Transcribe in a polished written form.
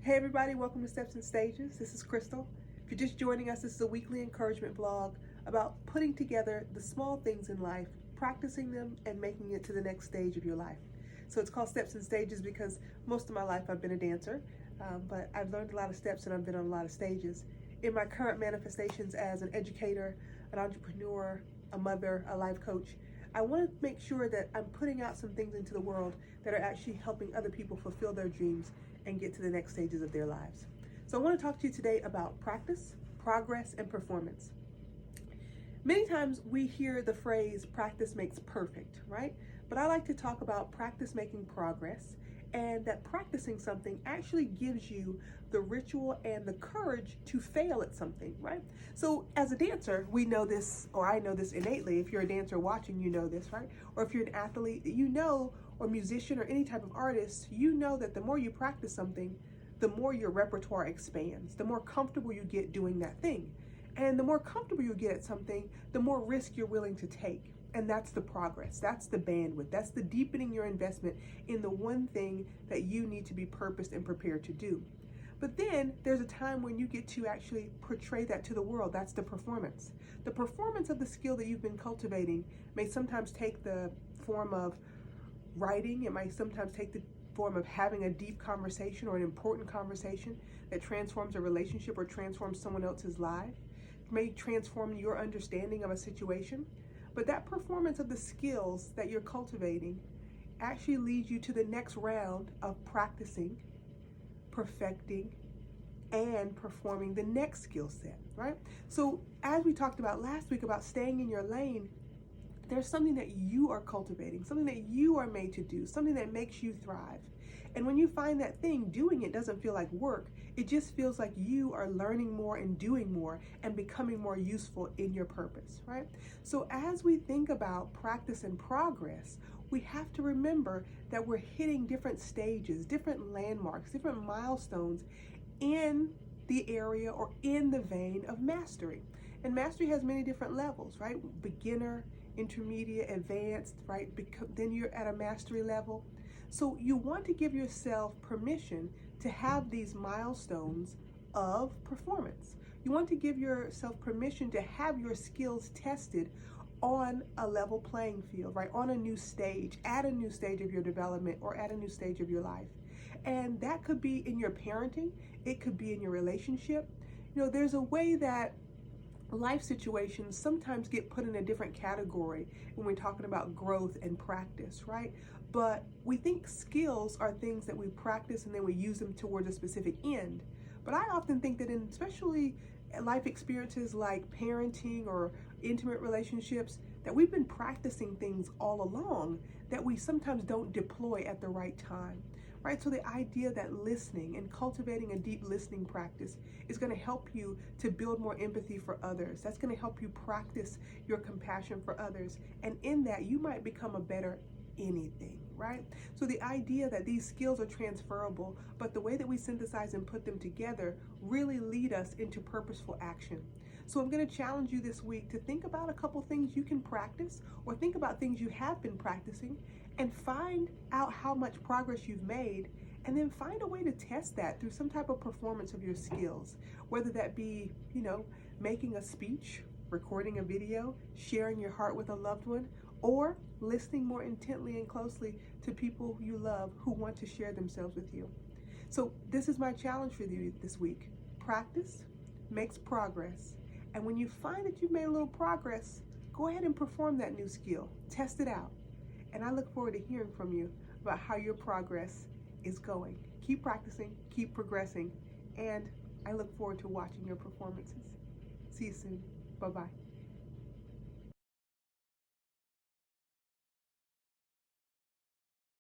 Hey everybody, welcome to Steps and Stages. This is Crystal. If you're just joining us, this is a weekly encouragement vlog about putting together the small things in life, practicing them, and making it to the next stage of your life. So it's called Steps and Stages because most of my life I've been a dancer, but I've learned a lot of steps and I've been on a lot of stages. In my current manifestations as an educator, an entrepreneur, a mother, a life coach, I want to make sure that I'm putting out some things into the world that are actually helping other people fulfill their dreams and get to the next stages of their lives. So I want to talk to you today about practice, progress, and performance. Many times we hear the phrase practice makes perfect, right? But I like to talk about practice making progress, and that practicing something actually gives you the ritual and the courage to fail at something, right? So as a dancer, we know this, or I know this innately. If you're a dancer watching, you know this, right? Or if you're an athlete, you know, or musician or any type of artist, you know that the more you practice something, the more your repertoire expands, the more comfortable you get doing that thing. And the more comfortable you get at something, the more risk you're willing to take. And that's the progress, that's the bandwidth, that's the deepening your investment in the one thing that you need to be purposed and prepared to do. But then there's a time when you get to actually portray that to the world. That's the performance. The performance of the skill that you've been cultivating may sometimes take the form of writing. It might sometimes take the form of having a deep conversation or an important conversation that transforms a relationship or transforms someone else's life. It may transform your understanding of a situation. But that performance of the skills that you're cultivating actually leads you to the next round of practicing, perfecting, and performing the next skill set, right? So as we talked about last week about staying in your lane, there's something that you are cultivating, something that you are made to do, something that makes you thrive. And when you find that thing, doing it doesn't feel like work. It just feels like you are learning more and doing more and becoming more useful in your purpose, right? So as we think about practice and progress, we have to remember that we're hitting different stages, different landmarks, different milestones in the area or in the vein of mastery. And mastery has many different levels, right? Beginner, intermediate, advanced, right? Then you're at a mastery level. So you want to give yourself permission to have these milestones of performance. You want to give yourself permission to have your skills tested on a level playing field, right? On a new stage, at a new stage of your development or at a new stage of your life. And that could be in your parenting. It could be in your relationship. You know, there's a way that life situations sometimes get put in a different category when we're talking about growth and practice, right? But we think skills are things that we practice and then we use them towards a specific end. But I often think that in especially life experiences like parenting or intimate relationships, that we've been practicing things all along that we sometimes don't deploy at the right time. Right? So the idea that listening and cultivating a deep listening practice is going to help you to build more empathy for others. That's going to help you practice your compassion for others. And in that, you might become a better anything, right? So the idea that these skills are transferable, but the way that we synthesize and put them together really lead us into purposeful action. So I'm going to challenge you this week to think about a couple things you can practice or think about things you have been practicing and find out how much progress you've made, and then find a way to test that through some type of performance of your skills, whether that be, making a speech, recording a video, sharing your heart with a loved one, or listening more intently and closely to people you love who want to share themselves with you. So this is my challenge for you this week. Practice makes progress. And when you find that you've made a little progress, go ahead and perform that new skill. Test it out. And I look forward to hearing from you about how your progress is going. Keep practicing, keep progressing, and I look forward to watching your performances. See you soon. Bye-bye.